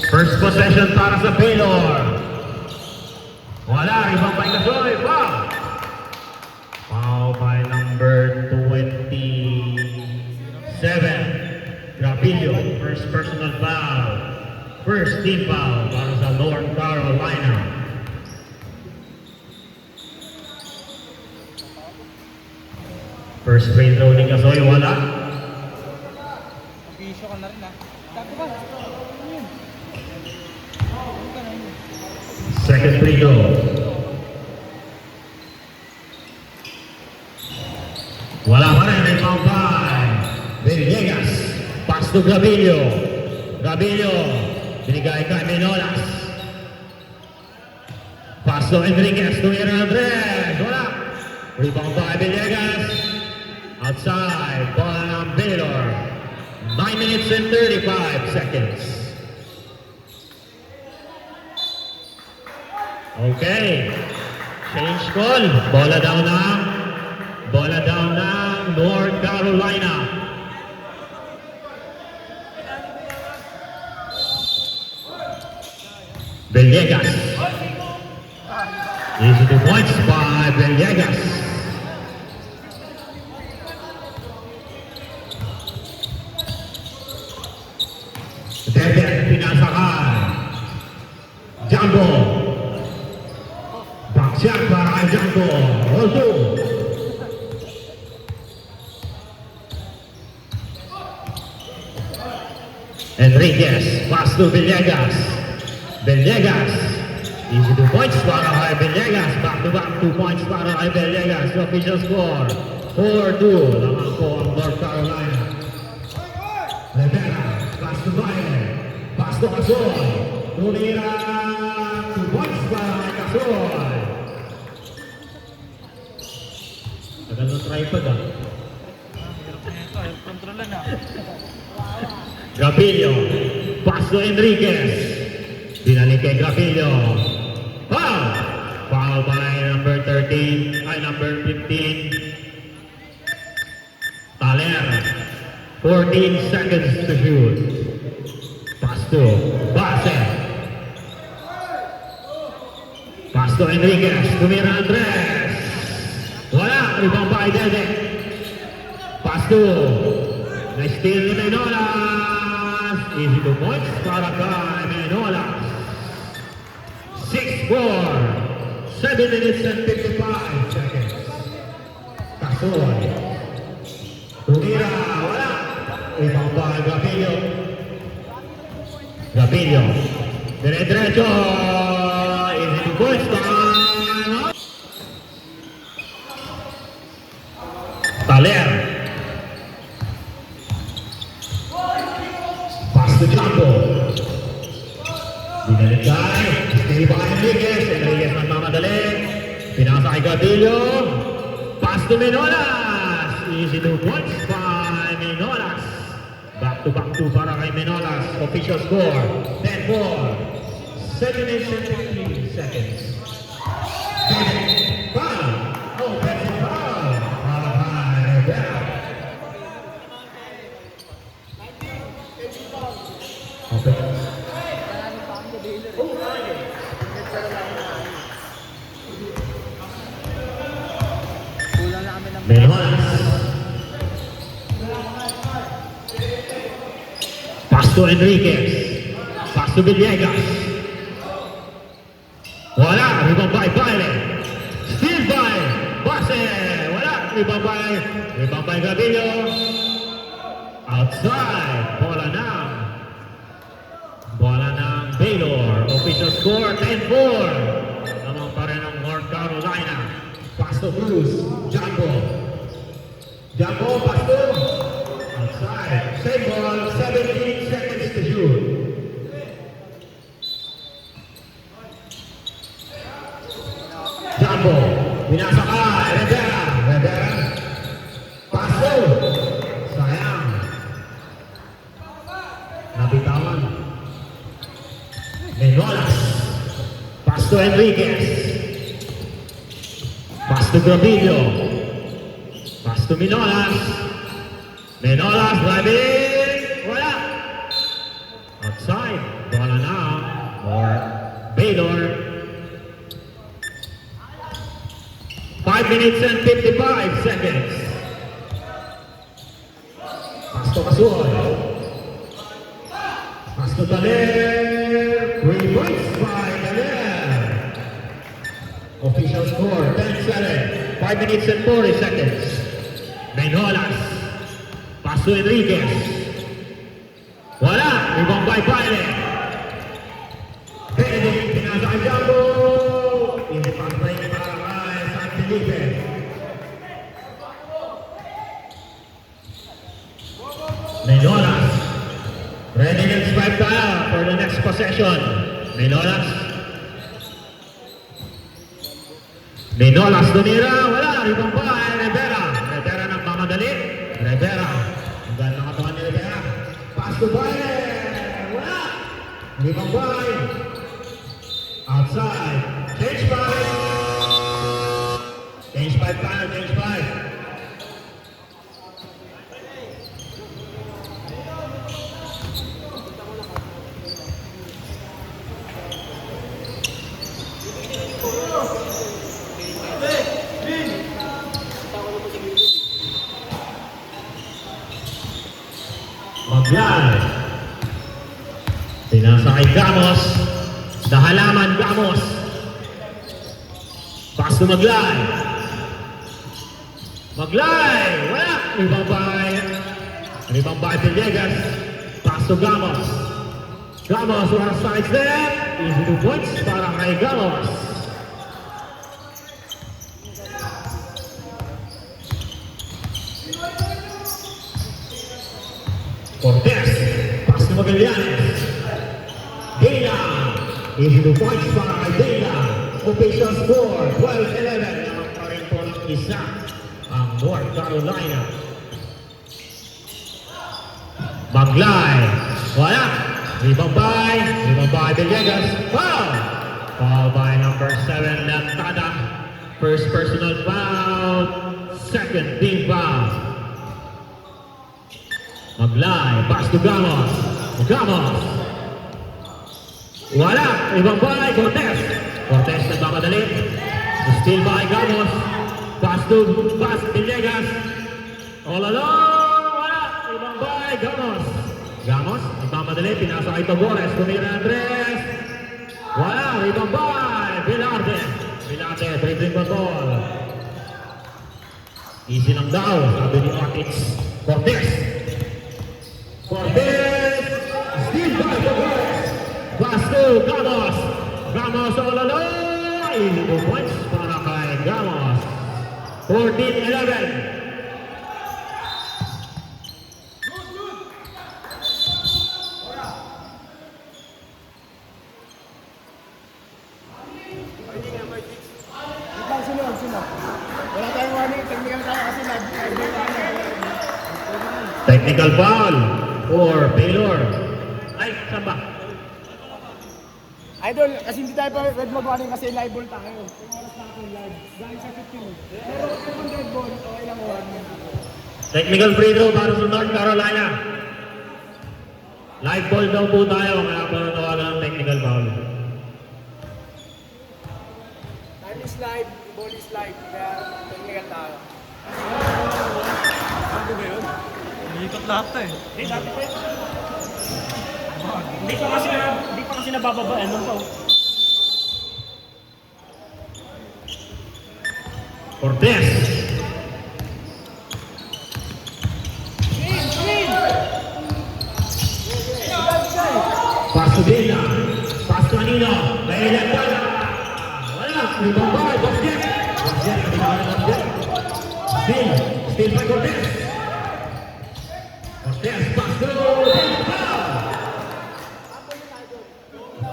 First possession para sa Baylor. Wala, ibang paikasoy. Foul! Foul by number 27. Grapillo, first personal foul. First team foul para sa North Carolina. First free throw ni Kasoy, wala. Pisyo ka na rin ha. Tago ba? Ano yun? Ano ka na yun? Second free throw. Wala pa rin, rebound by Villegas. Pass to Grapillo. Grapillo, binigay kay Menolas. Pass to Enriquez, to Hernandez. Wala. Rebound by Villegas. Outside, ball ng Baylor. 9 minutes and 35 seconds. Okay. Change call. Bola down ng North Carolina. Villegas. Easy 2 points by Villegas. Debet, pinasakan. Jumbo. Backshot para kay Jumbo. Roll 2. Enriquez, pass to Villegas. Villegas. Easy 2 points para kay Villegas. Back to back 2 points para kay Villegas. Official score 4-2. Lamang po ang North Carolina. Rivera, pass to Bayer. Pass to Kasoy. Tumira. 2 points para kay Kasoy. Tagal ng tripod ah. Hirap na ito. Hirap kontrolan ha. Grapillo, pass to Enriquez. Binalik kay Grapillo. Foul! Foul by number 13, ay number 15. Taler. 14 seconds to shoot. Pass to Base. Pass to Enriquez. Tumira Andres. Wala. Rebound by Dede. Pass to. Na-steal ni Menolas. Easy 2 points para kay Menolas. 6-4. 7 minutes and 55 seconds. Kasoy. Tumira. Wala. Rebound by Grapillo. Grapillo. Dire-diretso. Easy 2 points para Taler. Pass to Jumbo. Binalik kay Esteban Enriquez. Enriquez nagmamadali. Pinasa kay Grapillo. Pass to Menolas. Easy 2 points by Menolas. Back to 2 para kay Menolas. Official score 10-4. 7 minutes and 15 seconds. Foul. Offensive foul. Para kay Rivera. Okay. Kulang na kami ng Menolas. Pass to Enriquez. Pass to Villegas. Wala. Rebound by Baile. Steal by Base. Wala. Rebound by Grapillo. Outside. Bola ng Baylor. Official score 10-4. Lamang pa rin ang North Carolina. Pass to Cruz. Jumbo. Pass to outside. Same ball. 17 seconds to shoot. Jumbo. Binasa ka. Rivera. Pass to. Sayang. Nabitawan. Menolas. Pass to Enriquez. Pass to Grapillo. Pass to Menolas. Driving. 5 minutes and 55 seconds. Pasto Casual. Pasto Daler. 3 points by Daler. Official score 10-7. 5 minutes and 40 seconds. Menolas. Pasto Enriquez. Wala. Ibang by Pilot. Benedict. Pinasa kay Jumbo. Hindi pa break para kay San Felipe. Menolas. Ready and swipe tayo for the next possession. Menolas. Menolas Donira. Wala. Ribang pa. Rivera. Rivera ng mamadali. Rivera. Ang ganda ng katawan ni Rivera. Pass to Baye. Wala. Ribang Baye. Outside. Change five. Change five tayo. Change five. Maglay. Pinasa kay Gamos. Dahalaman Gamos. Pass to Maglay. Maglay. Wala. Ibang bay Villegas. Pass to Gamos. Gamos one side step. Easy 2 points para kay Gamos. Cortez, pass to Magallanes. Dana, easy 2 points para kay Dana. Official score, 12-11. Naman pa rin po ng isa ang North Carolina. Maglay, wala. Ribang by Villegas. Foul! Foul by number 7, Lantada. First personal foul, second team foul. Maglay, pass to Gamos. Gamos. Wala. Ibang by Cortez. Cortez nagmamadali. Still by Gamos. Pass to Villegas. All along. Wala. Ibang by Gamos. Gamos. Nagmamadali. Pinasa kay Togores. Tumira Andres. Wala. Ibang by Velarde. Velarde. Dribbling control. Easy lang daw. Sabi ni Ortiz. Cortez. Cortez, still by Togores. Pass to Gamos. Gamos all alone. Easy 2 points para kay Gamos. 14-11. Wala tayong warning, technical tayo kasi Technical foul for Baylor. Ay, saan ba? Idol, kasi hindi tayo pa red mag-warning kasi live ball tayo. Yung oras na ako live. Dahil sa 15. Pero kung red ball, okay lang warning. Technical free throw para sa North Carolina. Live ball daw po tayo, kaya po natawagan ng technical foul. Time is live, ball is live. Kaya technical tayo. Ano ba yun? Umiikot lahat to eh. Dati pa yun. Hindi pa kasi nabababa. Ano pa? Cortez. Pass to Dana. Pass to Anino. May Lantada. Wala. Ibang bay. Basket. Basket. Still by Cortez. Cortez. Pass to Foul.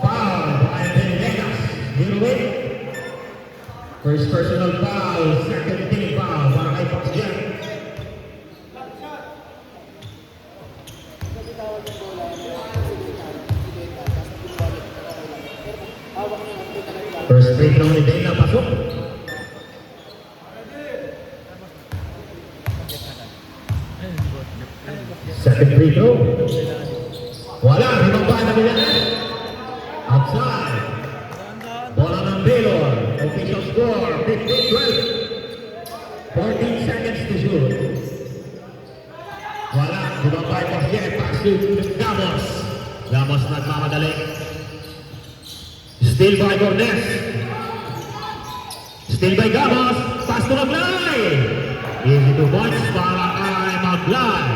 Foul by Villegas. Giveaway. First personal foul. Second team foul. Para kay Basket. First free throw ni Dana. Pasok. Second free throw. Wala. Ibang ba na Milanes? Outside. Bola ng Baylor. Official score. 15-12. 14 seconds to shoot. Wala, bumabay pa siya, pass to Gamos. Gamos nagmamadali. Still by Cordes. Still by Gamos, pass to Maglay. Easy 2 points para kay Maglay.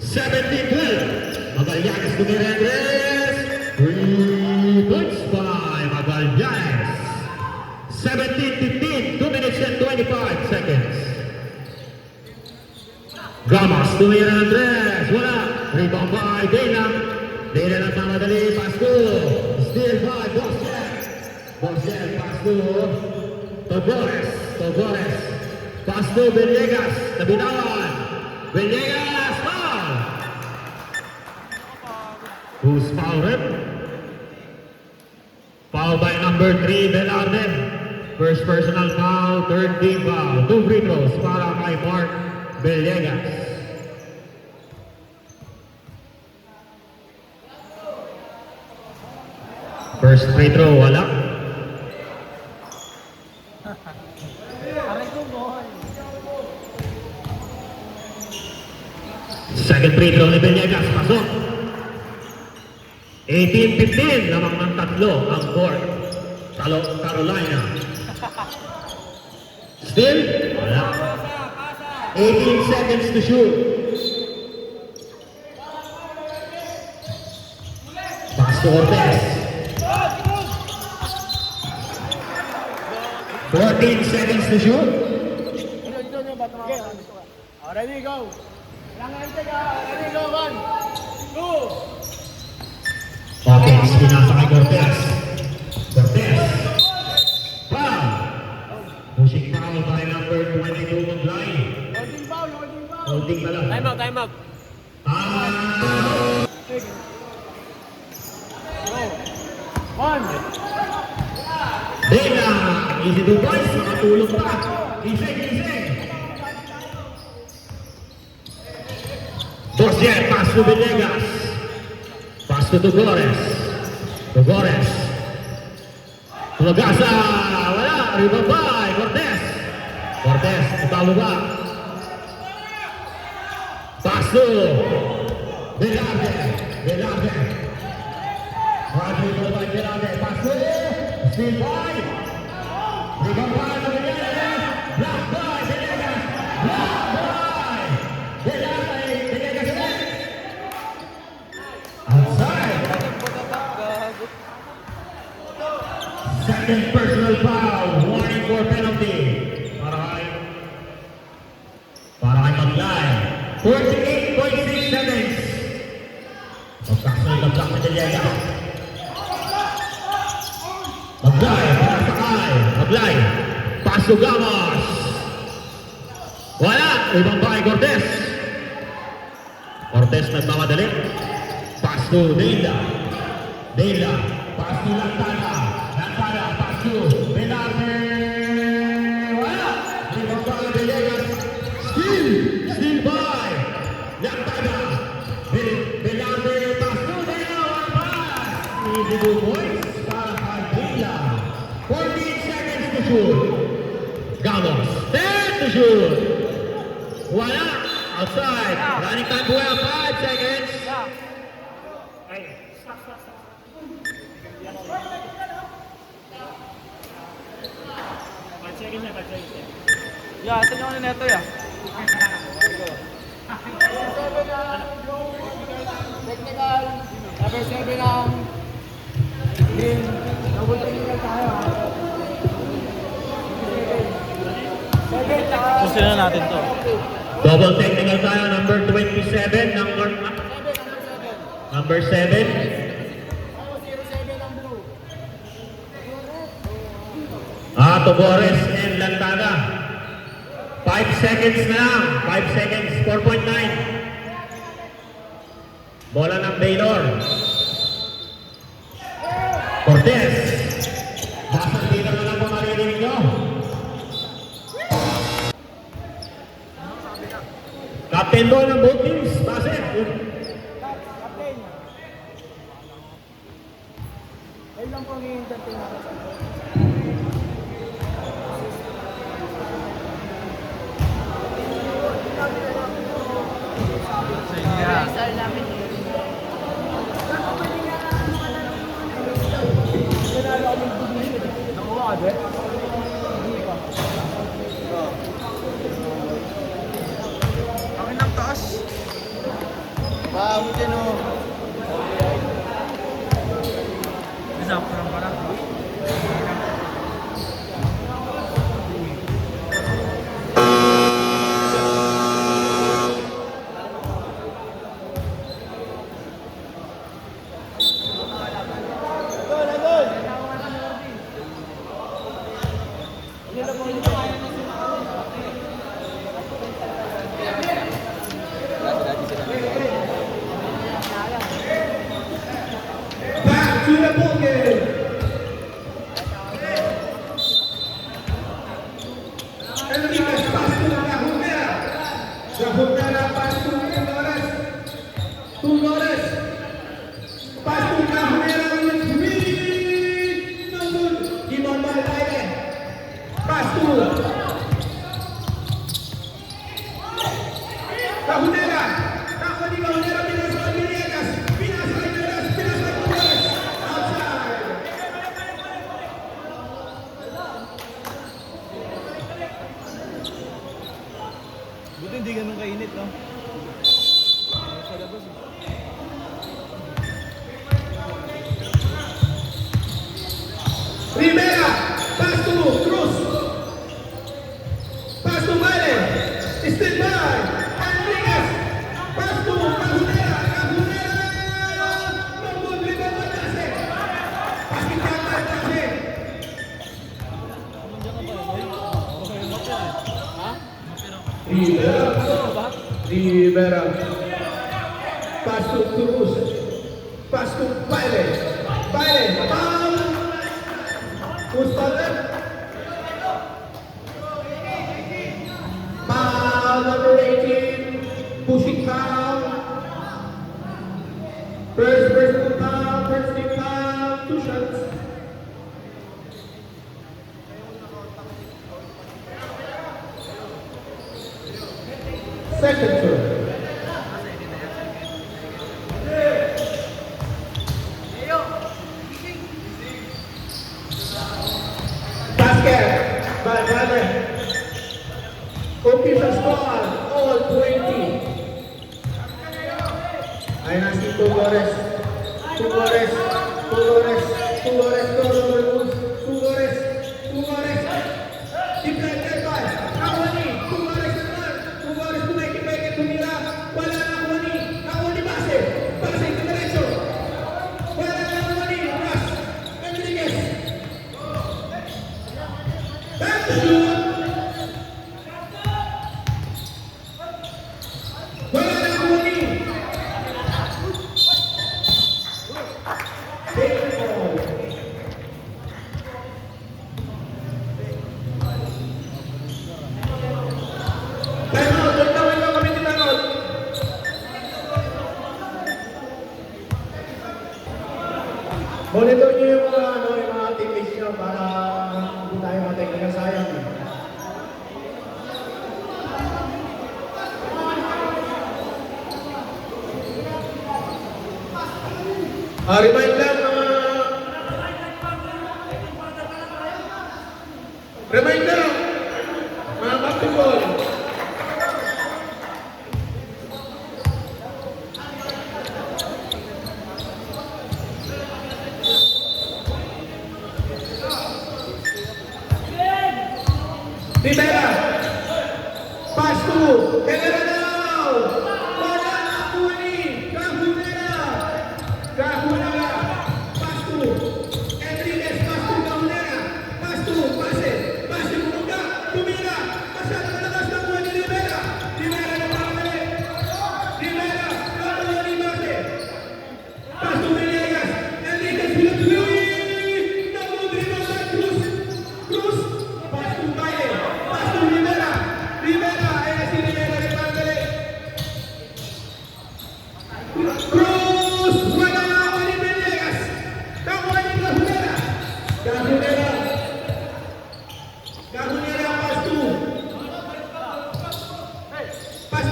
17-12. Magallanes to Mirandres. 3 points by Magallanes. 17-15, 2 minutes and 25 seconds. Gamos to Mirandres. Wala. Rebound by Dela. Dela na mamadali. Pass to. Still by Bosel. Bosel pass to Togores. Togores. Pass to Villegas. Nabitawan. Villegas. Foul. Who's fouled him? Foul by number 3, Velarde. First personal foul, third team foul. 2 free throws para kay Mark Villegas. First free throw, wala. Aray ko, boy. Second free throw ni Villegas, pasok. 18-15, lamang ng tatlo ang court. Carolina. Still, wala. 18 seconds to shoot. Pass to Cortez. 14 seconds to shoot. Ito nyo ba ito? Ready, go. Langan ka. Ready, go. 1, 2. Okay, pinasa kay Cortez. Cortez. Foul. Pushing foul by number 22 Maglay. Holding foul, holding foul. Holding pala. Time out, time out. Go. 1. Dela, easy 2 points, makatulog pa. Gising, gising. Bosyer, pass to Villegas. Pass to Tugores. Tugores. Tulagasa, wala, ribabay, Cortez. Cortez, italo ba? Pass to Velarde. Velarde. Roger by Velarde, pass to Still by. Ribabay na Villegas. Block by Villegas. Block by Velarde. Villegas again. Outside. Second personal foul. Warning for penalty. Para kay Maglay. 48.6 seconds. Pagkakasal ng block na Villegas. Maglay, pinasakay. Maglay. Pass to Gamos. Wala. Ibang bahay Cortez. Cortez nagmamadali. Pass to Dela. Dela. Pass to Lantana. Lantana. Pass to Velarde. Wala. Ibang bahay Villegas. Still. Still by. Lantana. Velarde. Pass to Dela. One pass. Easy 2 points. Para kay Dela. 14 seconds to shoot. Gamos. 10 to shoot. Wala. Outside. Running time 12. 5 seconds. Yeah, asan yung ano neto ya? Technical. Number 7 ang green. Double technical tayo. 7 tsaka. Pusin na natin to. Double technical tayo. Number 27. Number 7. 07 ang blue. Togores and Lantana. 5 seconds na lang. 5 seconds. 4.9. Bola ng Baylor. Cortez. Basang dito na lang kung maririnig nyo. Captain ball ng both teams. Basket. Captain. Ayun lang po ang i-entertain natin. Nanalo kami ng division. Nakuha ka, Dre? Hindi pa. Akin ang taas. Bago din, oh. Isa ko lang pala. Back to the ball game. Enriquez pass to Cajunera. Cajunera pass to Flores. To Flores. Pass to Cajunera with three. No good. Gimon Baldaire. Pass to Cajunera. Cajunera pinasa kay Villegas. Pinasa kay Villegas. Pinasa kay Flores. Outside. Buti hindi ganun kainit, no? Rivera, pass to Cruz. Pass to Vale. Still by. Enriquez. Pass to Cajunera. Cajunera. No good. Rivera Tase. Passing down by Tase. Rivera. Pass to Cruz. Pass to Vale. Vale. Foul. Who's fouled? Foul number 18. Pushing foul. First personal foul. First team foul. 2 shots. Second turn. Basket by Brother. Official score, all 20. Ayun na si Tugores. Tugores. Tugores. Tugores. Tugores. Tugores. Tugores. Deflected by Kawani. Tugores naman. Tugores tumekipeke tumira. Wala na Kawani. Kawani base. Base ito diretso. Wala na Kawani. Ras. Enriquez. Back to shoot. Wala na Kawani. Take the ball. Timeout. Nagtawin lang kami ni Tanod. Monitor niyo yung mga teammates niyo para hindi tayo matay sayang. Remind lang remind lang mga basketball. Rivera, pass to Herrera now. Wala na Kawani. Cajunera. Cajunera, pass to Enriquez, pass to Cajunera. Pass to Pase. Pase Muruga. Tumira. Masyado malakas na kuha ni Rivera. Rivera na pangkali. Rivera, Cajunera ni Marte. Pass to Villegas. Enriquez with a three. No good. Rivera, Cruz. Cruz. Pass to Valle. Pass to Rivera. Rivera. Ayan si Rivera ni Pangkali. Cruz. Wala na ako ni Villegas. Nakuha ni Cajunera. Cajunera. Cajunera, pass to. Pass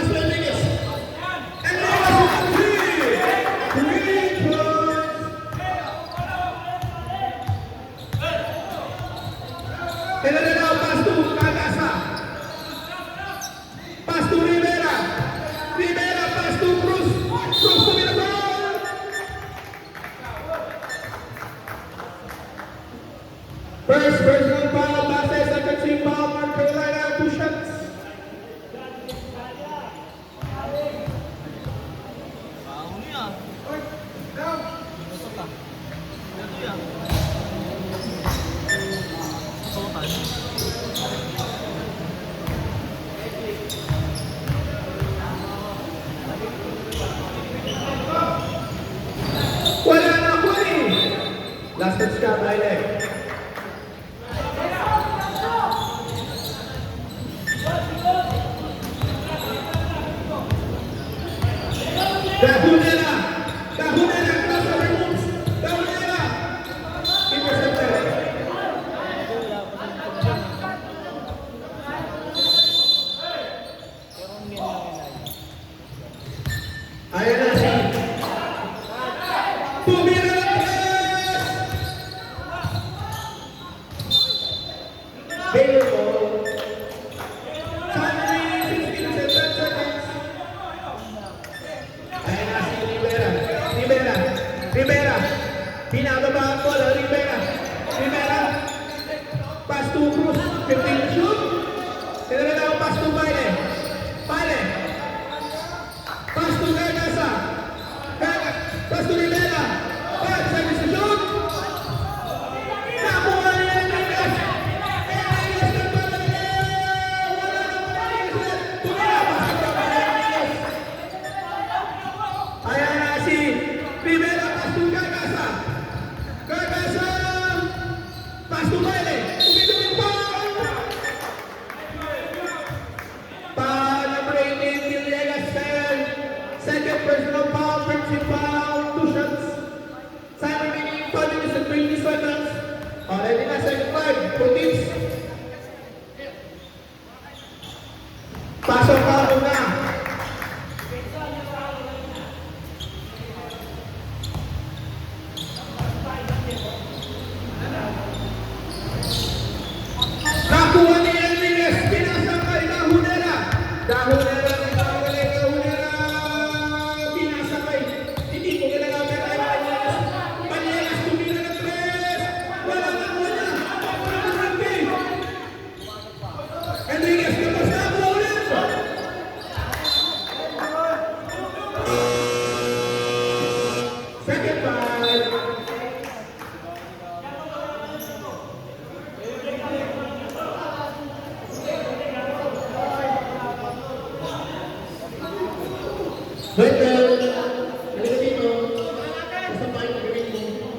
to Enriquez. Last touch ka, Baile. Kahunera! Kahunera! Crossover moves! Kahunera! Intercepted. Ayan na si Tumira ng tres! Baylor ball. Time remaining 16 seconds. Ayan na si Rivera. Rivera. Rivera. Pinababa ang bola. Rivera. Rivera. Pass to Cruz. 15 shoot. Tinala ang pass to Baile. Baile. Pass to Gargasa. Pass to Rivera. Pass sa shoot. Nakuha niya ang Rivera. Enriquez na pala. Wala na po Enriquez. Tumira pa sa Enriquez. Ayan na si Rivera. Pass to Gargasa. Gargasa. Pass to Baile. Tumidumit pa. Number 18, Villegas, second personal foul, friendship foul, 2 shots. Time remaining 5 minutes and 20 seconds. Already na, second five, 2 teams. Pasok ka muna. Nakuha ni Enriquez, pinasang kay Kahunera. Kahunera, Kahunera, pinasang kay, hindi ko ginagamit ay Panyelas. Panyelas, tumira ng tres. Wala na muna. Enriquez, kapag sa ako ulit. Second five. Wendell, halika dito. Kasabayan ang gawin mo.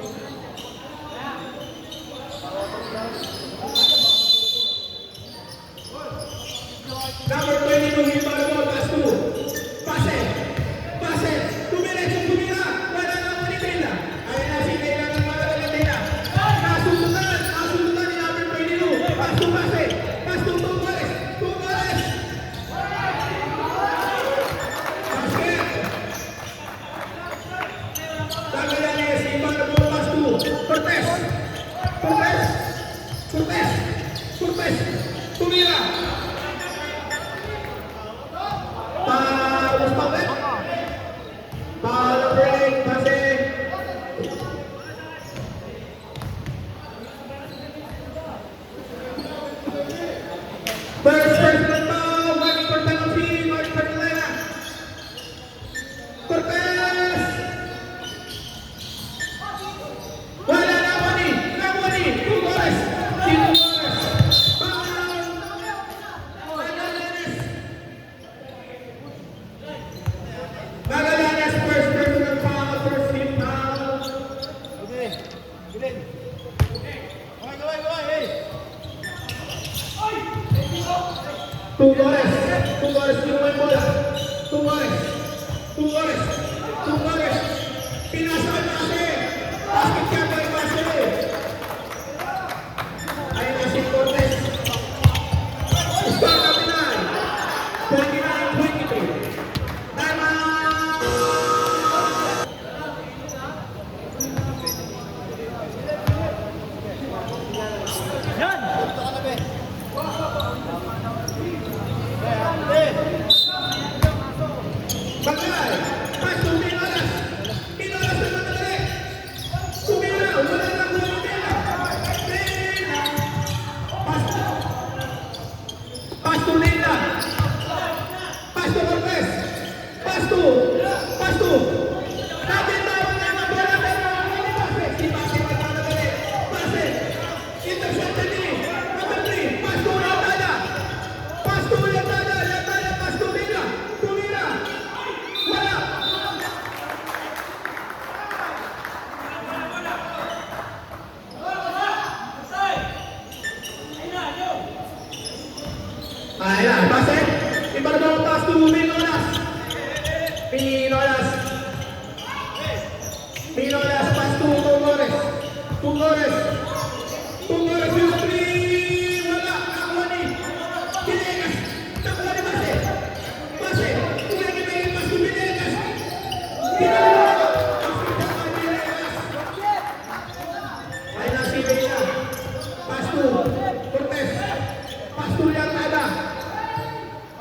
Number 22, Hibarbo, pass to. Pase. Pase. Tumiretso, tumira. Wala na mo ni Tela. Ayun na si Tela ng malalang Tela. Nasundutan. Nasundutan ni number 22. Pass to pase. Pass to Tumores. Tumores. Basket. Tagalanes, Hibarbo, pass to Cortez. Cortez. Cortez. Cortez. Tumira. Paulus Pabet. Paulo break, pase. First personal foul, working for penalty, North Carolina. Cortez. Wala na Moni. Namoni. Tumores. Tumores. Foul. Magallanes. Magallanes, first personal foul, first team foul. Okay. Bilin. Gawin, hey. Tumores. Tumores, kinuha yung bola. Tumores. Tumores. Tumores. Pinasa kay Pase. Basket ka kay Pase. Ayun na si Cortez. Score na pinay. 29-22. Time out! Yan! Ito ka na, be. Bagay! Pass to Pinolas! Pinolas na matali! Tumira! Wala na muna Pina! Pina! Pass to Linda! Pass to Cortez! Pass to! Kapit-tawag na ng bola pero hindi pase! Si Pase magkakadali! Pase! Intercepted ni! Number 3! Pass to Latada! Pass to Latada! Latada! Pass to Linda! Tumira! Wala! Ay na si Bea. Pasto. Cortez. Pasto Yantada.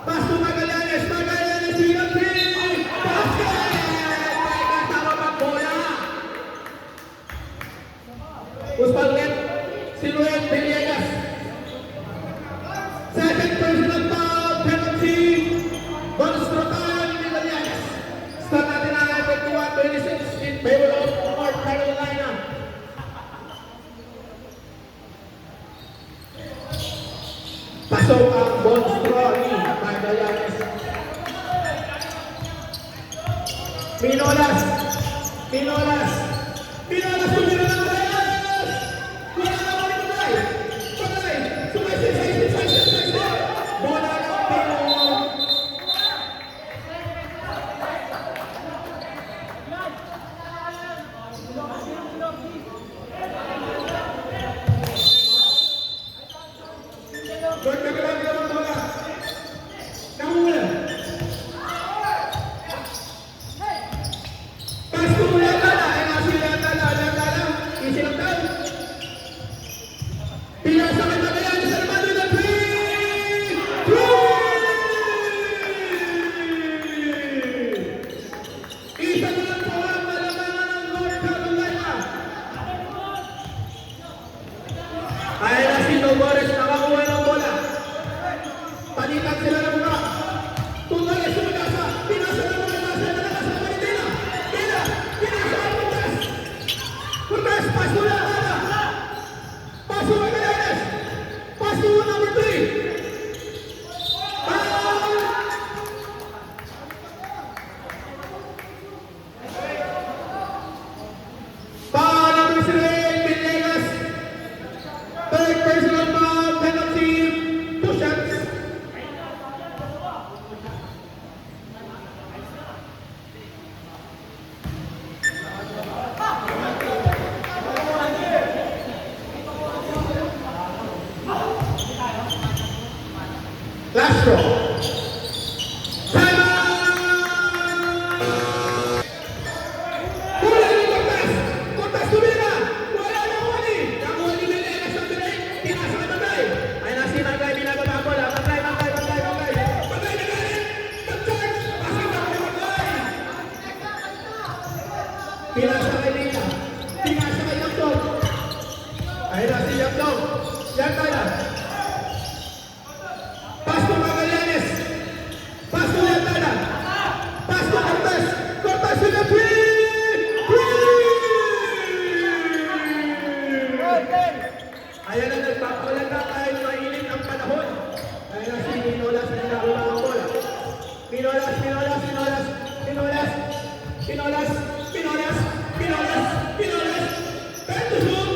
Pasto Magallanes. Magallanes. Sinang three. Basket! May kasama pang bola. Uspalget. Siluet Villegas. Second personal foul. Penalty. Bonstratan Magallanes. Start natin ang 51-26 in favor of North Carolina. Pasok ang Bonstro ni Magallanes. Pinolas. Pinolas. Pinolas tumira ng Magallanes. Wala na kami patay. Patay. Sumay. Bola ng Pino. Gord na kailangan naman bola. Nahula. Pasto mo yan tala. Ay nasi yan tala. Yan tala. Isilang tao. Pinasa kay Magallanes. Armando na three. Isa na lang po ang malamangan ng North Carolina. Ay na si Togores nakakuha ng bola. Palitan sila ng mga. Tugales sumagasa. Pinasa ng mga nasa. Nalakas ng Maritila. Pinasa ang Cortez. Cortez, paso na Tala. Paso Magallanes. Paso number 3. Foul number 3, Villegas. Third personal foul, penalty, 2 shots. Last draw. Bola ni Cortez. Cortez tumira. Wala na Wally. Nakuha ni Villegas ang direct. Pinasa ka Magay. Ay nasi Magay. Binababa ang bola. Magay. Magay na galit. Mag-charge. Pasok na kay Magay. Pinasa kay Lina. Pinasa kay Yamdong. Ay nasi Yamdong. Yan tayo. Pasto Magallanes. Pasto Yantada. Pasto Cortez. Cortez with a three. Ayan na nagpapalala tayo mainit ang panahon. Ayan na si Pinolas na nakakuha ang bola. Pinolas. Time to shoot.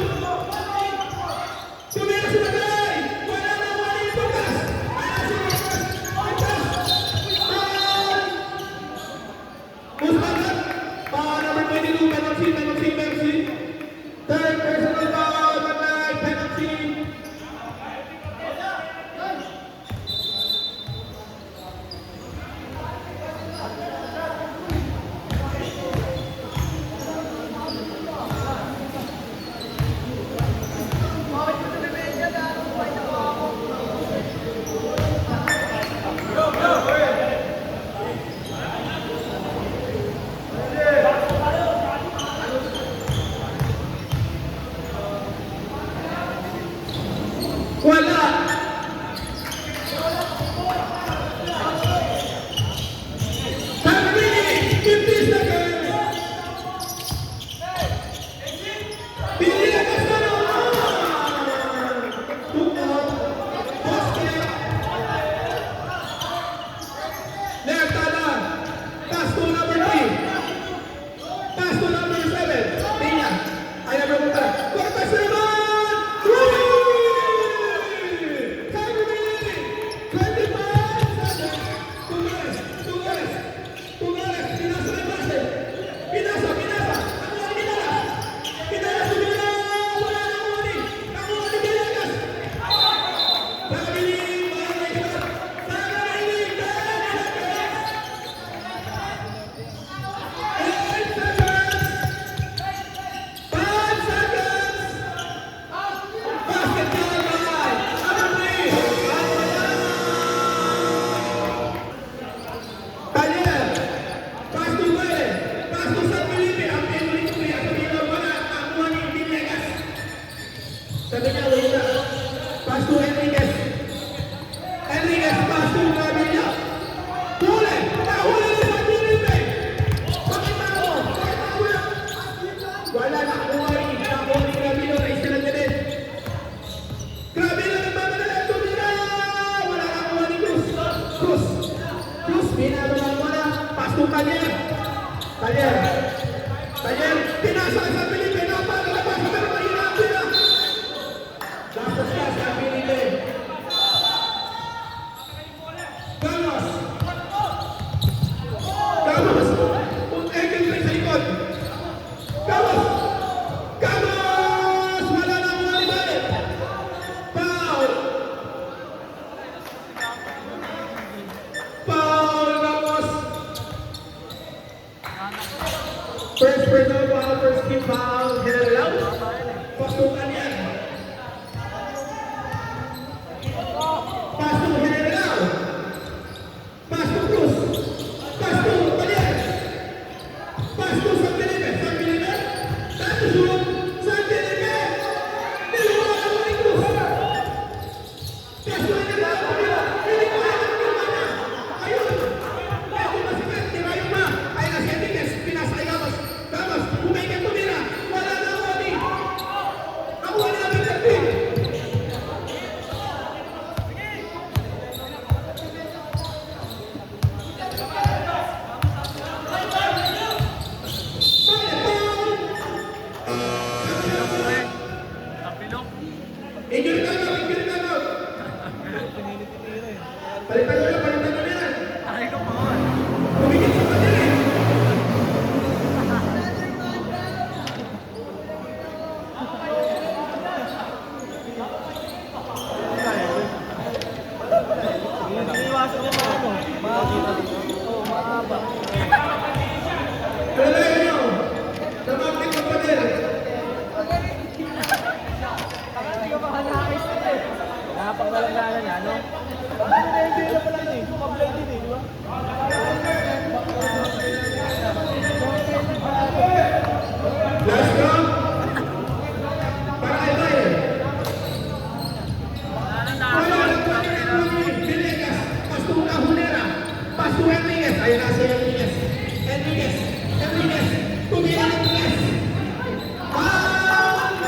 Tumira si Magay. Wala na Wally Cortez. Ayan si Cortez. Musbagat. Foul number 22. Penalty. Third personal foul. Magay. Penalty. to Talyer. Talyer. Talyer, pinasa sa Pilipin. Para labas, pero mahirap sila. Dapat siya sa Pilipin. Gamos. Gamos. Kung Egel rin sa ikot. Gamos. Gamos. Wala na mga ibalik. Foul. Foul, Gamos. First personal foul, first team foul. General. Pasukan yan. Pass to General. Pass to Cruz. Pass to Talyer. Pass to San Felipe. San Felipe. Pass to shoot. San Felipe. Niluwa ang mga Cruz. Pass to General. Hindi ko alam kung ano. Ayun. Ito masakit. Tirayo ma. Ay na si Enriquez. Pinasa ay Gamos. Gamos. Kumaikat tumira. Wala na ako ni. Ako wala na pinagpil. Injur tangan, injur tangan. Palitan nyo yan. Kumikit sa kanila eh. Iiwasan niya mga ano. Mahaba. Palayan nyo. Namapit ang pader. Nakapagbalaglanan niya, no? Hindi na pala yun eh. Sumablay din eh, di ba? Last round. Para kay Bayer. Wala na po ni Villegas. Pas to Cajunera. Pas to Enriquez. Ayun na si Enriquez. Enriquez. Enriquez. Tumira Enriquez. Foul!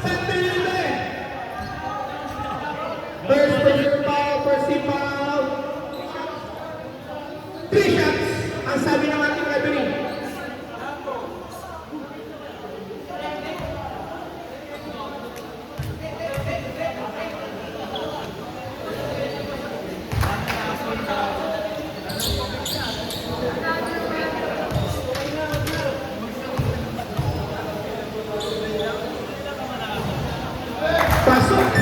San Felipe. First personal foul, first team foul. 3 shots. Ang sabi ng ating referee. Pasok.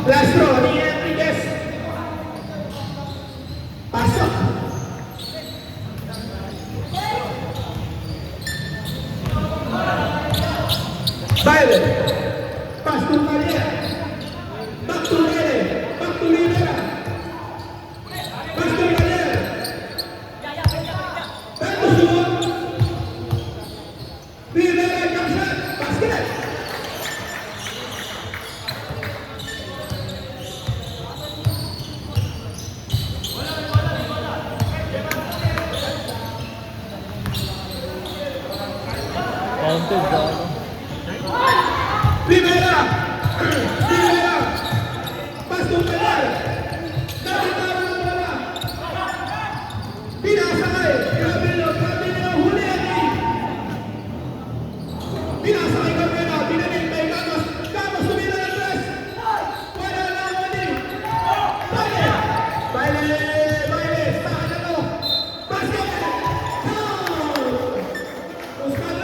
Last throw ni Enriquez. Pasok. Baile. Pass to Talyer. Back to Lele. Back to Rivera. Pass to Talyer. Back to shoot. Rivera jump shot. Basket. Counted ba? Rivera. Rivera. Pass to Talyer. Nakitara ng bola. Pinasakay. Pinabilo. Pinabilo. Huli natin. Pinasakay Cabrera. Pinanin kay Gamos. Gamos tumira ng press. Wala na ako din. Baile. Baile. Baile. Saka na to. Basket. Foul. Oscar.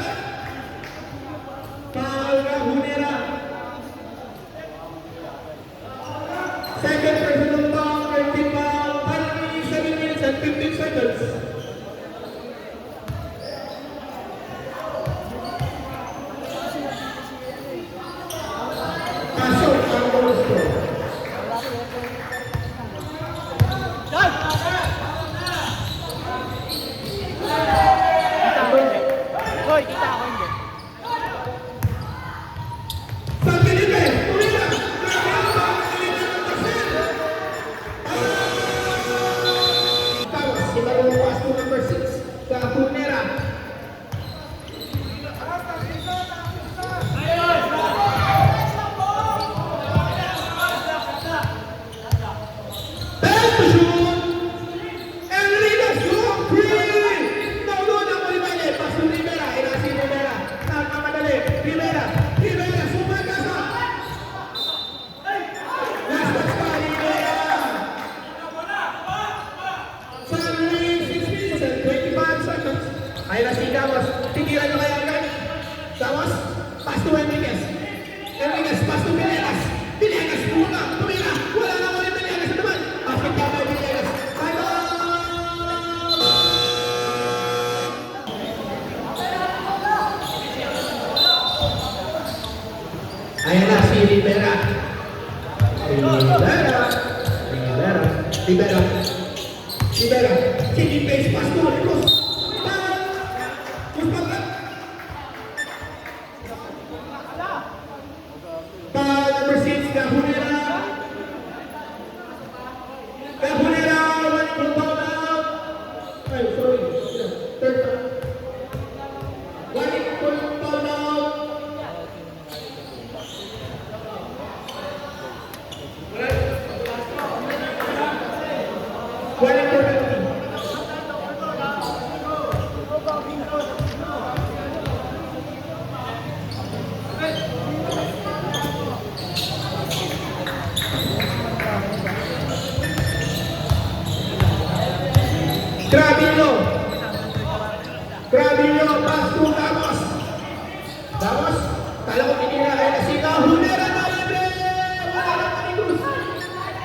Foul Cajunera. Second personal foul, 13 foul, 37 minutes and 15 seconds. Pasok ang goal score. Hoy, kita ako hindi. San Felipe, tumira. Tawas, ibarong pass to number 6, Cajunera. na si Rivera. Rivera. Taking pace, pass to Marcos. Foul number 6, Cahunera. Cahunera, running for foul out. Ay, sorry. Third foul. Running for foul out. Running for penalty. Gravillo, pass to Damos. Damos, kala ko pinila kaya si Cahunera na libre! Wala na Manigus!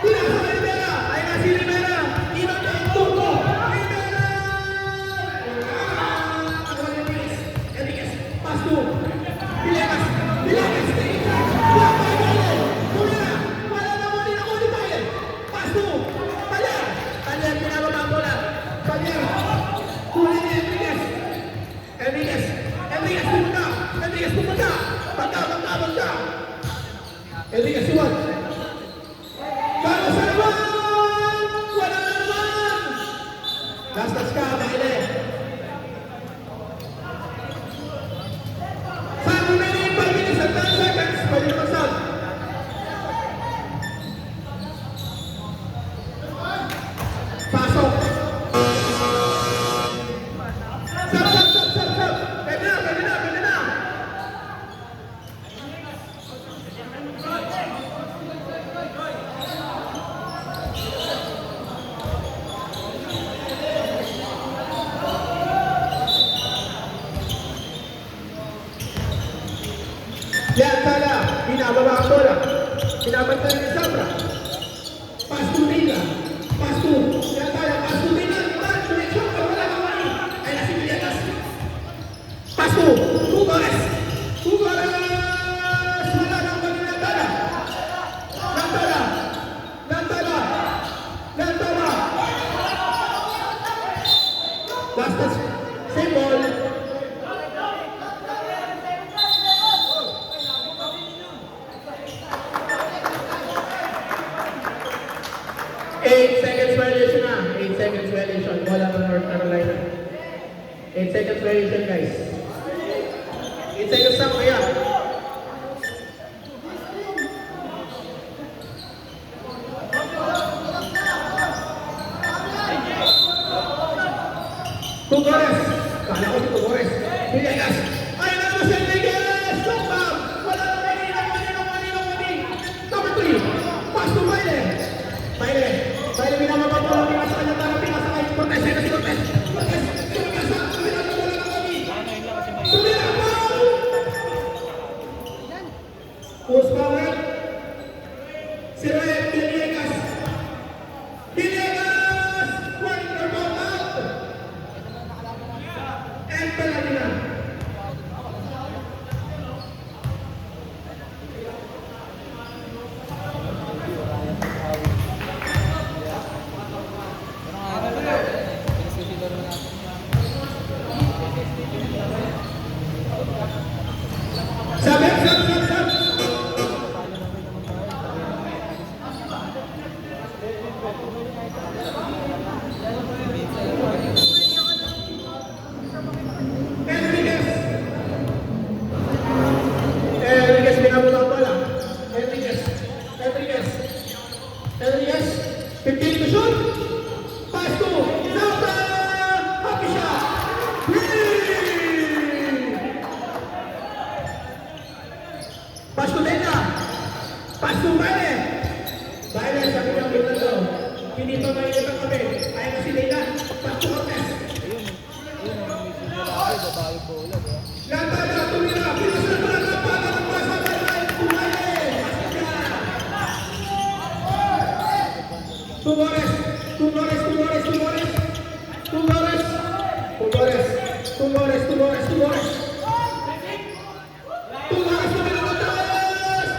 Tira sa Rivera! Ay na si Rivera! Ibang na ang turbo! Rivera! Enriquez, pass to Villegas! Villegas! Cahunera! Wala na mo rin ako ni Bayer! Pass to Taller! Taller, pinababa ang bola! Taller! Huli ni Enriquez! Enriquez pumunta! Bangka! Enriquez suwan! Carlos sa naman! Wala na naman! Lastas ka, Baile! Sa remaining 5 minutes and 10 seconds, pwede mag-sub. Pasok! Sub! Pwede na! Yan tala, binababa ang bola. Binabantay ni Sabra. Pass to Villa. Yan tala, pass to Villa. Direksyon ka, wala ka mali. Ay na si Villegas. Pass to Torres. Wala nang mali ng tala. Lantala. Basta same ball. Eight seconds violation. Bola ng North Carolina. 8 seconds violation, guys. 8 seconds lang, kaya. Tugores. Kala ko si Tugores. Villegas. Ay, naman si Enriquez! Tumbang! Wala na mali. Number 3. Pass to Baile. Baile, binababa po lang sa kanya para pinasakay. Cortez, ayun na si Cortez. Tumira po! Push power. Si Ryan Villegas. Running for ball out. And penalty na. Sabi. Enriquez binabula ang bola. Enriquez. 15 to shoot. Pass to Zabra. Happy shot. Pass to Dena. Pass to Baile. Sabi niya, wait lang daw. Hindi pa mainit ang kape. Ayaw na si Dena. Pass to Cortez. Lantana, tumira. Pinasan mo lang ang pala ng pasa. Tugores. Tumira ng taas.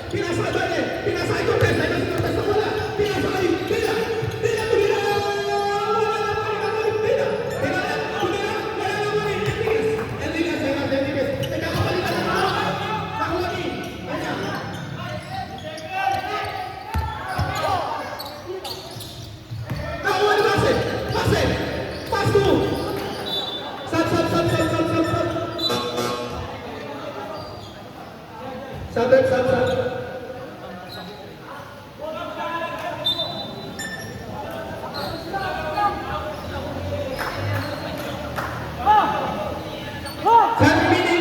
Pinasakay Baile. Pinasakay Cortez. Ayun si Cortez na wala. Pinasakay Pila. Pila tumira. Wala na mali. Pila. Pila na. Tumira. Wala na mali. Enriquez. Enriquez. Nagkakabalikan na naman. Nakuha ni. Ayan. Nakuha ni Base. Base. Pass to. Sab. Sab.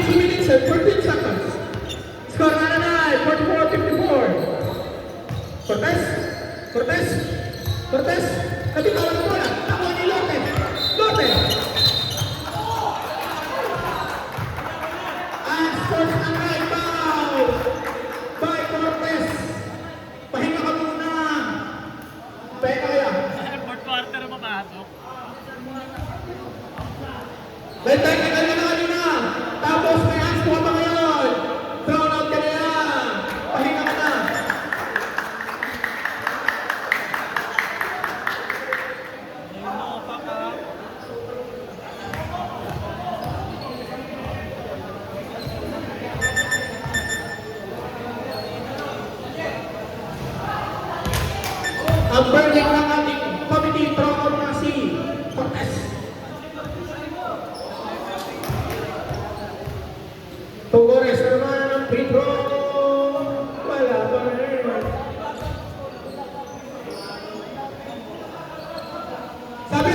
Two minutes and 14 seconds. Score na 44-54. Cortez. Kabitawan ng bola. Nakuha ni Lote. And sports ang right foul by Cortez. Pahinga ka muna. Pahinga kaya. Fourth quarter mapasok. May technical ka na kanina. Tapos may hands mo pa ngayon. Thrown out ka na yan. Pahinga ka na. Ang verdict ng ating committee, thrown out na si Cortez. Tugores naman ang free throw. Wala pa rin. Sab.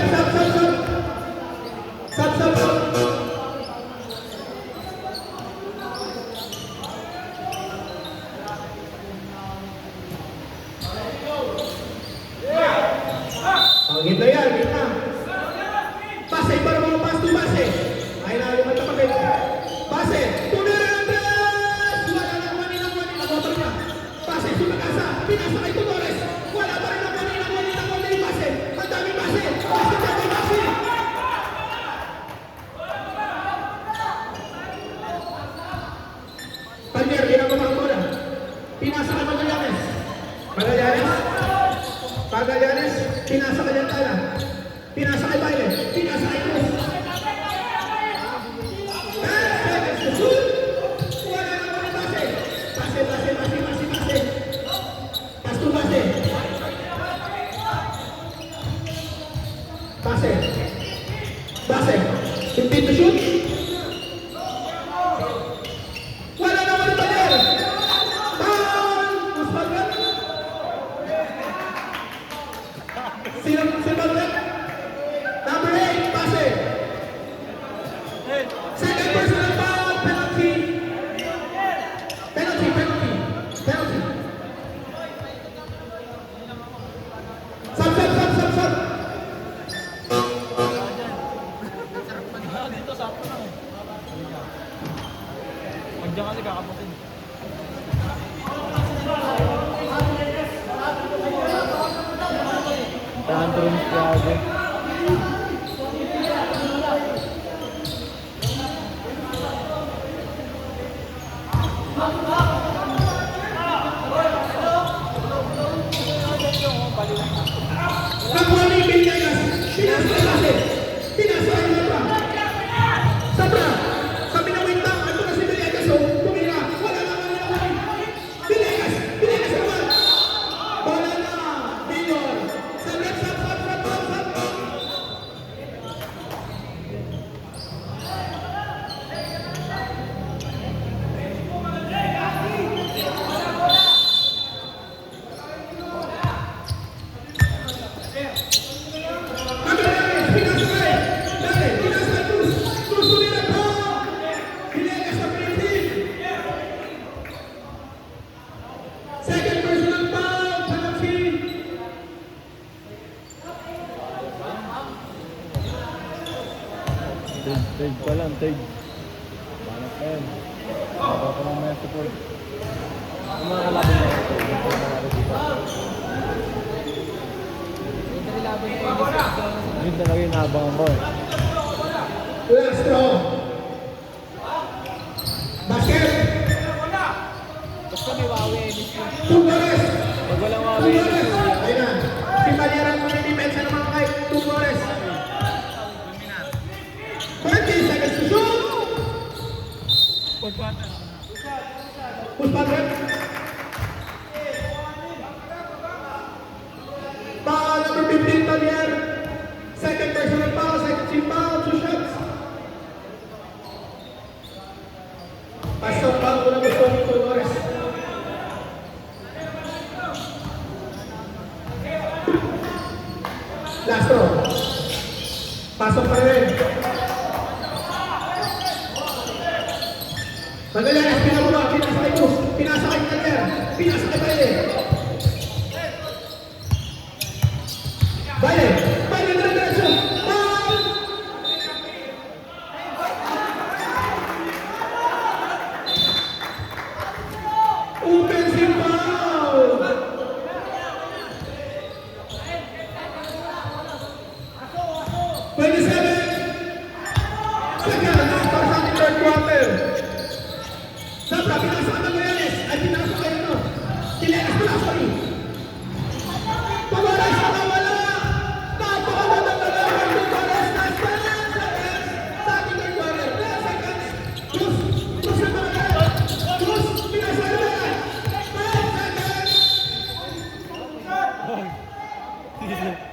Ang gitna yan, gitna. Base, para mga pass to Base. Ay na, yung matapagay. Base, tunera ng tres! Wala na wani na motor niya. Base, sumakasa, pinasa kay Tugores. Wala pa rin ang wani ni Base. Ang dami Base. Base. Tanyer, ginagawa ang bola. Pinasa kay Magallanes. Pinasa kay Yantala. Pinasa kay Baile. Pinasa kay Cruz. Wala na wani Base. Pass to Base. 15 to shoot. Wala na wani Tanyer. Foul! Musbagat. Silbagat. Number 8, Base. Second personal foul, penalty. Sab. Dito sa ako na. Pag dyan kasi kakaputin. Tantrums grabe. Nakuha ni Villegas. Pinasa kay Labra. Sabra. Sabi na wintang. Ito na si Villegas. Tumira. Wala na wani. Villegas naman. Bola na. Mayor. Sab. Second personal foul, penalty. Tig pa lang, tig. Banat na yun. Baba pa ng mga support. Ang mga kalaban na ito. Yun talaga yung naabangan ko eh. Last throw. Basket. Basta may Wawi anything. Tugores! Pag walang Wawi Tugores! anything, Ayun na. Si Balyeran mo yung depensa ng mga kay Tugores. 30 seconds to shoot! Push button. Foul number 15, Balyer. Second personal foul, second team foul, 2 shots. Pasok foul, unang gusto ni Tugores. Last throw. Pasok pa rin. Magallanes, pinababa, pinasakay Cruz, pinasakay Taller, pinasakay Baile. Baile na diretso. Foul! Offensive foul! Third quarter. Sabra, pinasok ang Magallanes. Ay, pinasok kayo, no? Tileras mo na, sorry. Tugores, nakawala! Napakaganda na lang ang Tugores. Last 10 seconds sa ating third quarter. 10 seconds. Cruz, Cruz na Magallanes. Cruz, pinasok ang Magallanes. 10 seconds.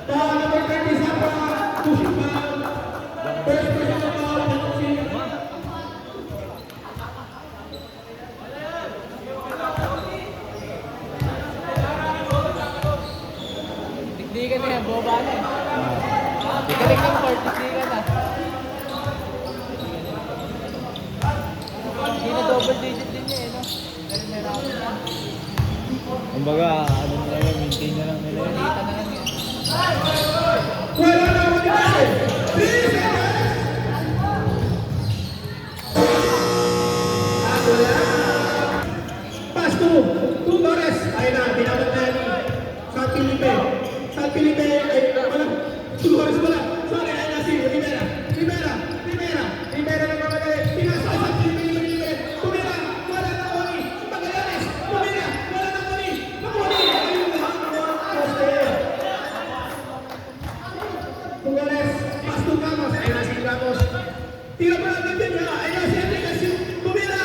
Foul number 30, Sabra. Pushing foul. First personal foul, penalty. Dikdikan na yan, boba na eh. Dikalik ng court, dikdikan na. Hindi na double digit din niya eh, no? Ganun na lang na. Kumbaga, ano na lang, maintain na lang nila. Kita na lang yan. Wala na ako ni Baile. 3 seconds. Pass to Tugores. Ayun na, binabot na ni San Felipe. San Felipe, ay, wala. Tugores wala. Sorry, ayun na si Rivera. Rivera na Magallanes. Pinasa San Felipe. Tumira, wala na Oni. Magallanes, tumira, wala na Oni. Oni, ayun na. Poste. Tugores, pass to Ramos. Ayun na si Ramos. Tira pa natin din niya. Ayun na si Enriquez. Tumira.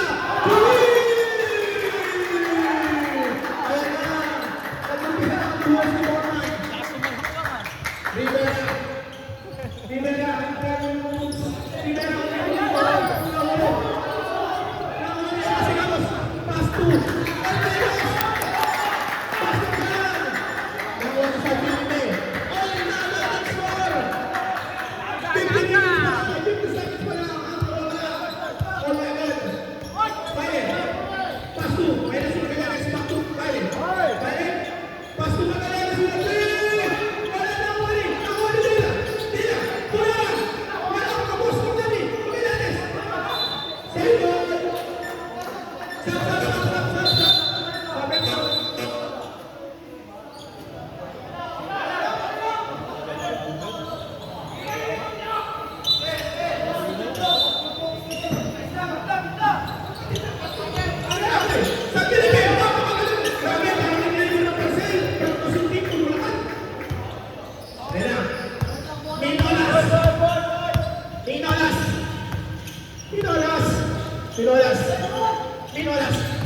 Minolas.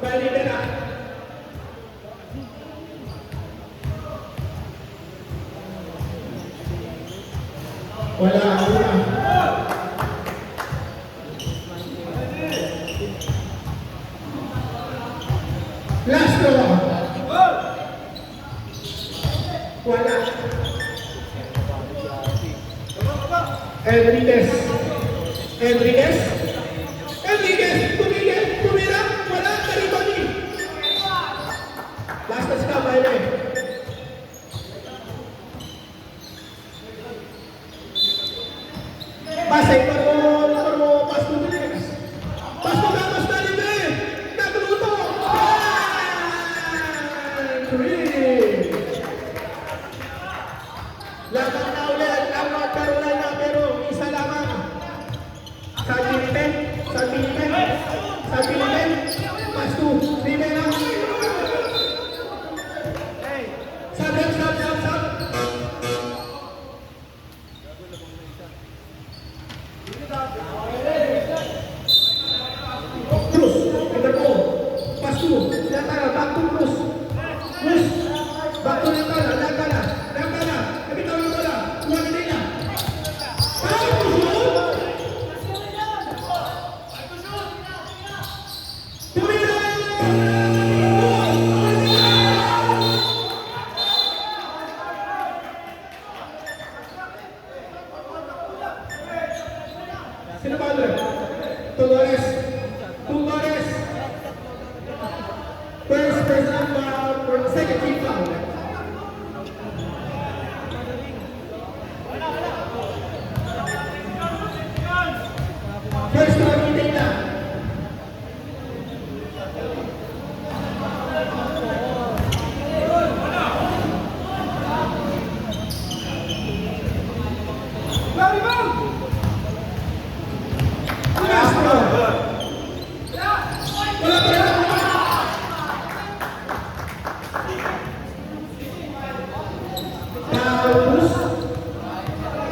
Balibera. Wala. Last ball. Wala. Enriquez. Enriquez. Enriquez. Tumigil. Tumira. Wala. Karibani. Last touch ka, baile. Pasay pa mo. Pasto Villegas. Pasto Gamos na rin eh. Nagluto. Three. Laban na ulit ang North Carolina pero isa lamang. Sa Pilipen. Pasto. Rivera. Sab. Cruz, Interpo, Pastu, Latara, back to Cruz. Cruz, back to Latara, kapitaw ng bola, kuha na niya. Tumira! Sino ba ulit? Dolores. First person foul for the second team foul. First foul ni Dana. Last foul. Wala pa rin. Cruz.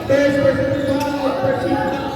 First person to foul for team foul.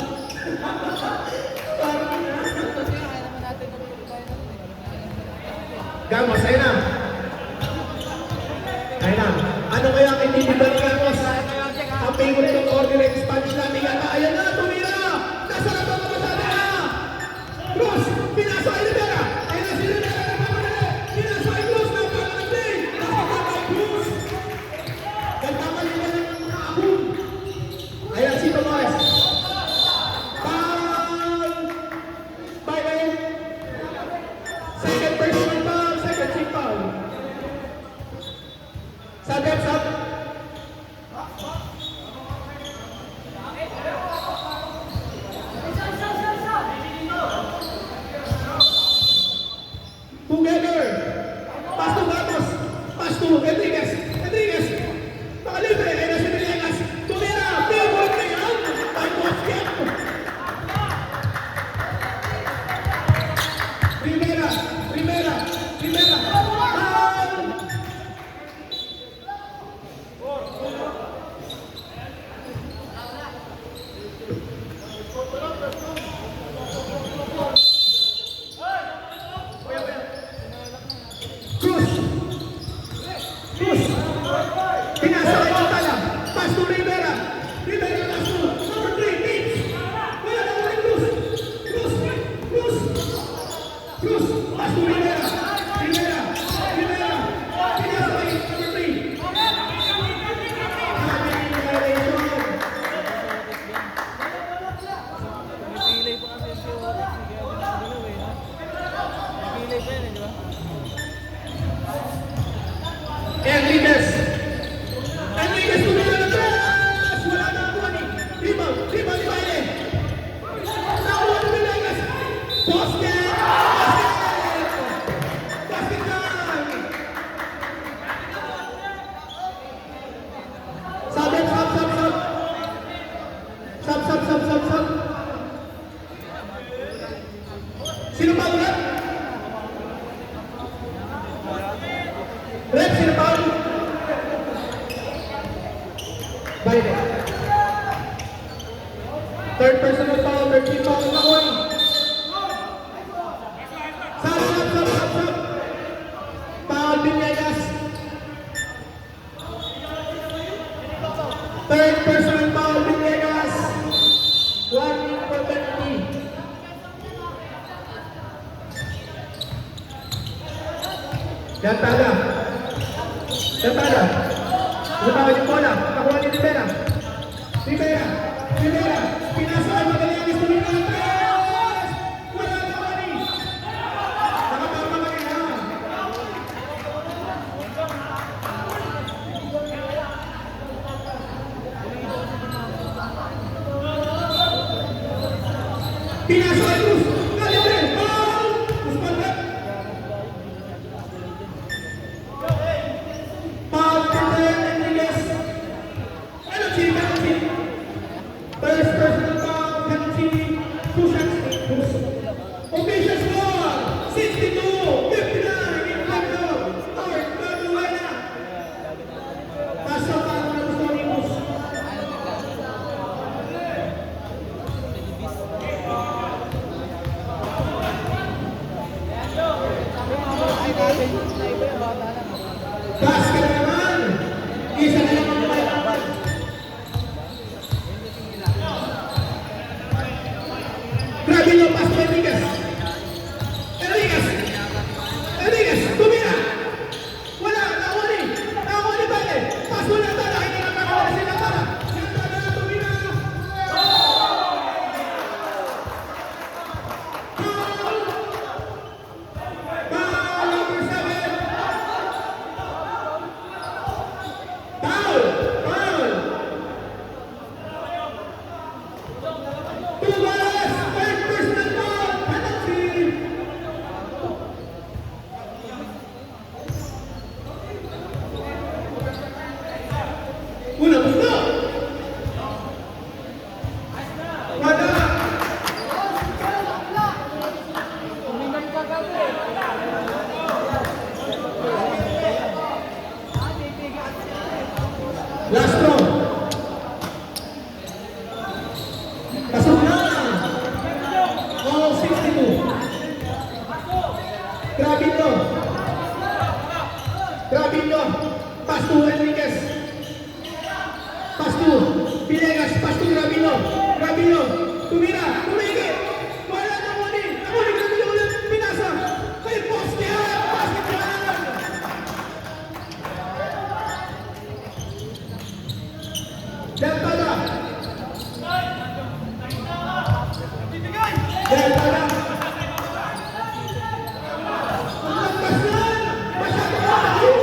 Dantada. Dantada. Lumawan yung bola. Nakuha ni Rivera. Rivera. Rivera. Pinasa ang Magallanes. Tumira ang tres. Wala na mali. Nakapama Magallanes. Pinasa ang Cruz. Calibre. Ball. Usman Rep. Foul Tender Enriquez. Penalty. First personal foul, penalty. 2 shots. Official score, 62-59 in favor of North Carolina. Pasok ang mga gusto ni Cruz. Basket naman. Isa na lang ang kailangan. Grabe yung pass to Enriquez. Enriquez, tumira. Wala, nakawali. Nakawali bale. Pass mo na tala. Hindi na nakawali sila tala. Sila tala, tumira. Foul. Foul number 7. Foul. Tubalas. Third personal foul. Penalty. Una gusto. Wala. Last throw. Pasok na. All 62. Grabino. Pass to Enriquez. Pass to Villegas. Pass to Grabino. Tumira. Tumigil. Wala na muli. Namuli Grabino ulit. Pinasa. May poste. Basket yan. Dantada. Lampas na. Masyado malayo.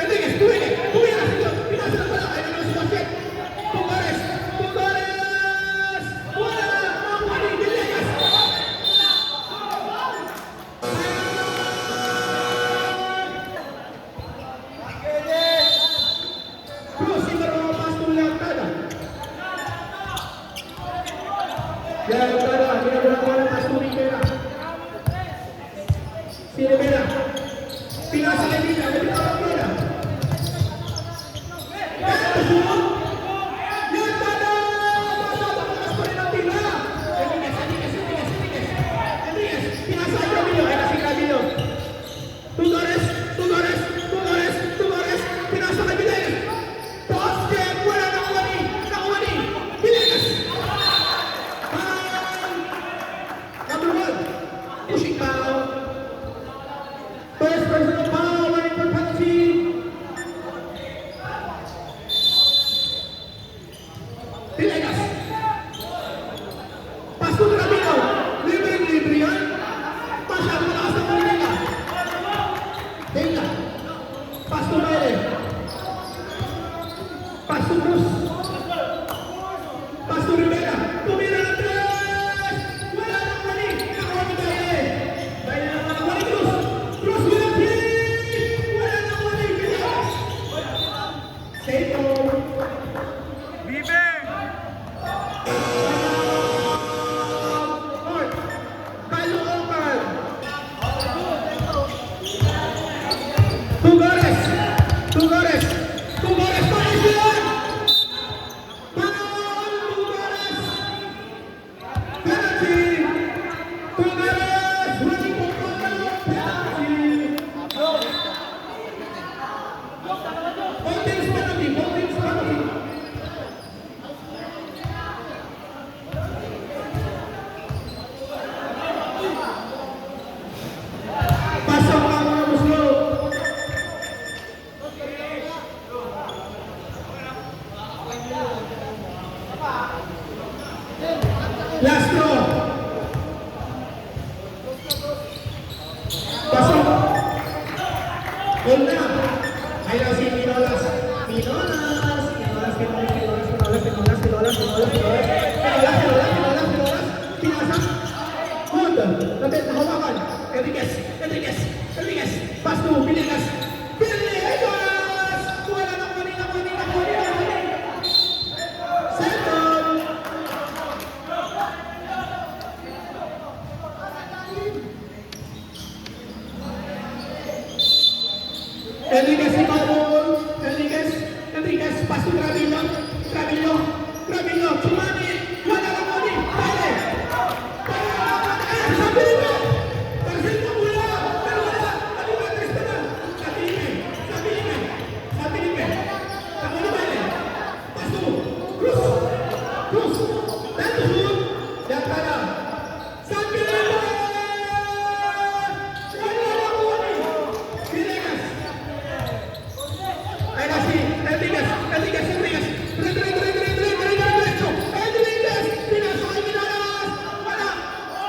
Enriquez, tumira. Pinasa na pala. Ay, naman si basket. Tugares. Wala. Ang mali. Villegas. Cruz, Ibarra, pass to Dantada. Dantada, ginagawa ng pass to Rivera. Si Rivera. Pinasa kay Rivera. Rivera. Dantada! Patakas pa rin ang tira. Enriquez. Pinasa kay Grabino. Ay, nasi Grabino. Tugares. Pinasa kay Villegas. Basket. Wala nakawali. Villegas. Number 1. Pushing foul. First personal foul. Running for penalty. Villegas. Pass to Grabino. Libre yan. Masyado malakas ng Manila. Dela. Pass to Mele. Pass to Cruz. Pass to Rivera. Tumira ng tres. Wala nang mali. Nakuha ni Mele. Dahil na naman wala Cruz. Cruz with a three. Wala nang mali. Villegas. Safe home. North. Caloocan. Tugares. Tugares. Paris yan. Panahon. Tugares. Penalty. Tugares. Running for penalty. Holdings penalty. Last throw. Pasok. Hold na. Ayun si Pinolas. Pinolas. Pinasa. Hold. Lapit na hawakan. Enriquez. Pass to Villegas. Villegas! Wala na kunin. Settle. Enriquez si Paul. Enriquez. Pass to Gravino. Chumani. Wala na kunin. Pare. Sabi mo. Pansin mo mula. Pero wala. Ano ba? Tres na. Sabi ni Ben. Ako na ba eh? Pass to. Cruz. Then to shoot. Yan ka na. Sabi ni Ben. Wala na kunin. Villegas. Ay na si Enriquez. Enriquez. Pinasok ay Pinolas. Wala.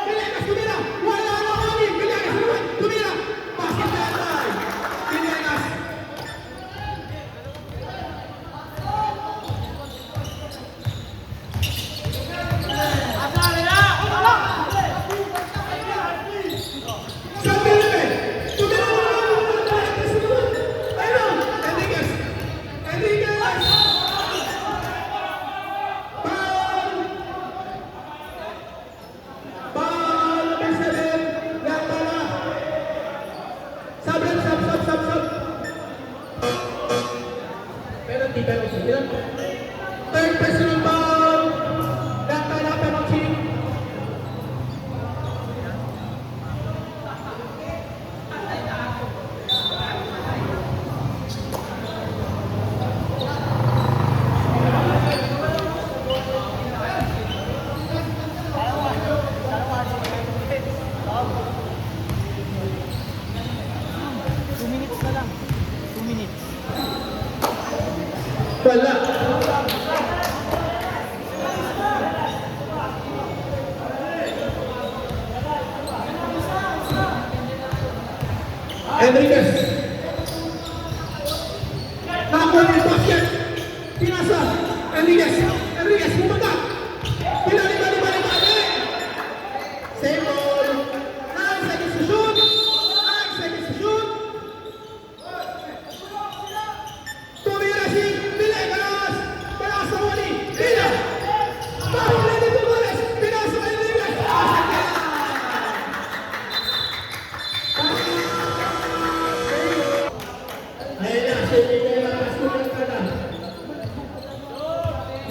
Villegas tumira. Wala na kunin. Villegas naman. Tumira. Basket na yan. Villegas. Sabi ni Ben. Tumira. Ayun. Enriquez. Ball, number 7, yan pala. Sub. Penalty. Ilan? Third personal ball. Yan pala, penalty. Wala. Enriquez. Nakuha yung basket. Pinasa. Enriquez. Bumaba. Balik. Same ball. 9 seconds to shoot. Tumira si Villegas. Pinasa wali. Pahuli ni Tumores. Pinasa kay Villegas. Ayun na, si Villegas.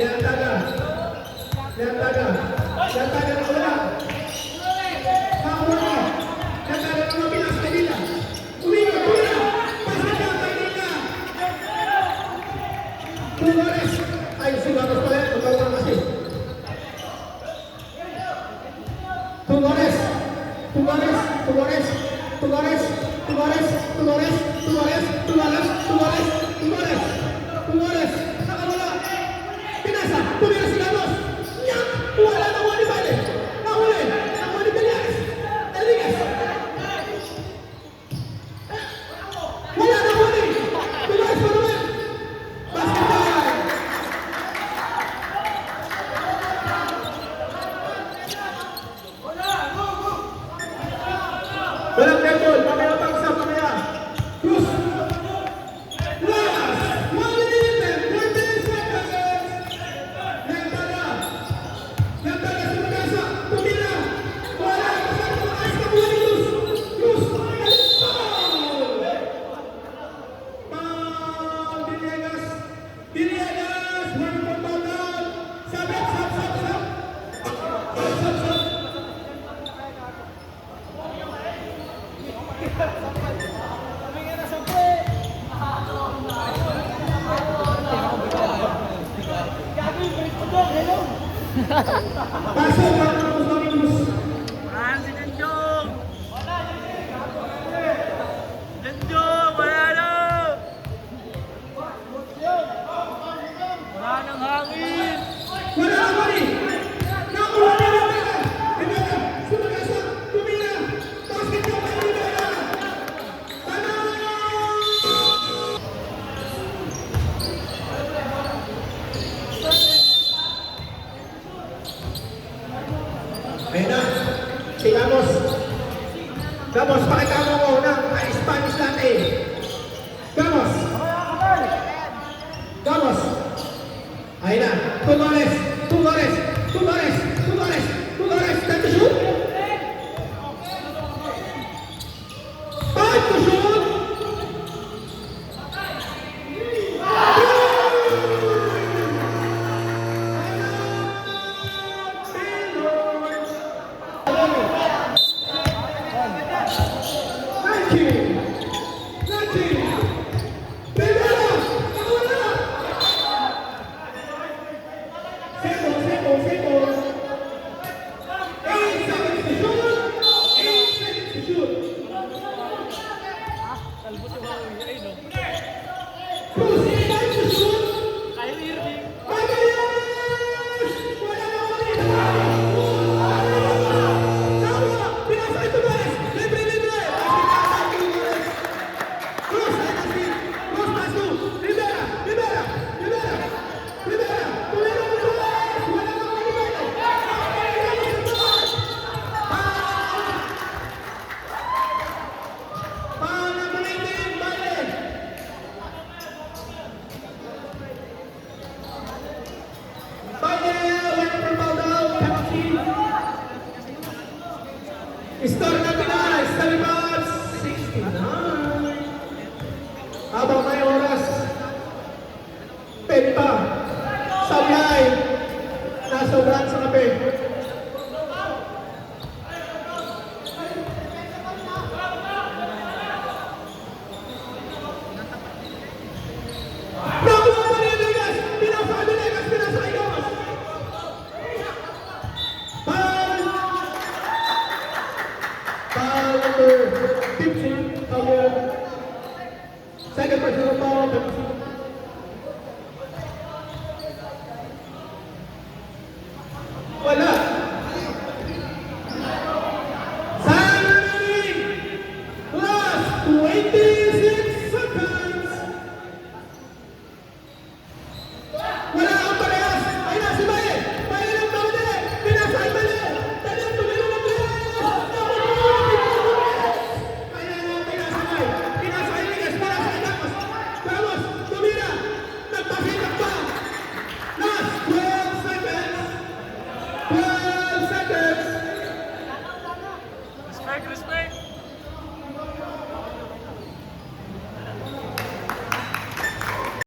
Yan taga. Na wala. Mahuli. Yan taga na mabilas kay Villa. Tumira. Pasok na kay Villa. Tumores. Ay, si Gatos pala. Magkawang kasi. Tumores. Nakawala. Pinasa. Tumira si Gatos. Nyak. Wala na wali balik. Nahuli Villegas. Enriquez. Wala na wali. Tumores pa naman. Basket time. Walang netball. Mamaya pangsa. Cruz. Last. 1 minute and 14 seconds. Yan taga si Magasa. Tumira. Wala. Pasok sa taas. Nakuha ni Cruz. Foul. Villegas. One for total. Sub. Pasok para tapos na ni Cruz. Wala na mali. Nakuha ni Villegas. Ayun na. Si Gamos. Gamos, pakitama mo ng Spanish latte. Gamos. Gamos. Ayun na. Tulores. Tulores. Tulores. Tulores. Tulores. Time to shoot. Time to shoot. Star na Pinas, Taliban, 69. Habang may oras, Penta, Sablay, nasobrahan sa kape. Nakuha pa rin Vegas! Pinasa ka Vegas! Pinasa kay Gamos! Foul number 15, foul. Second personal foul. Wala.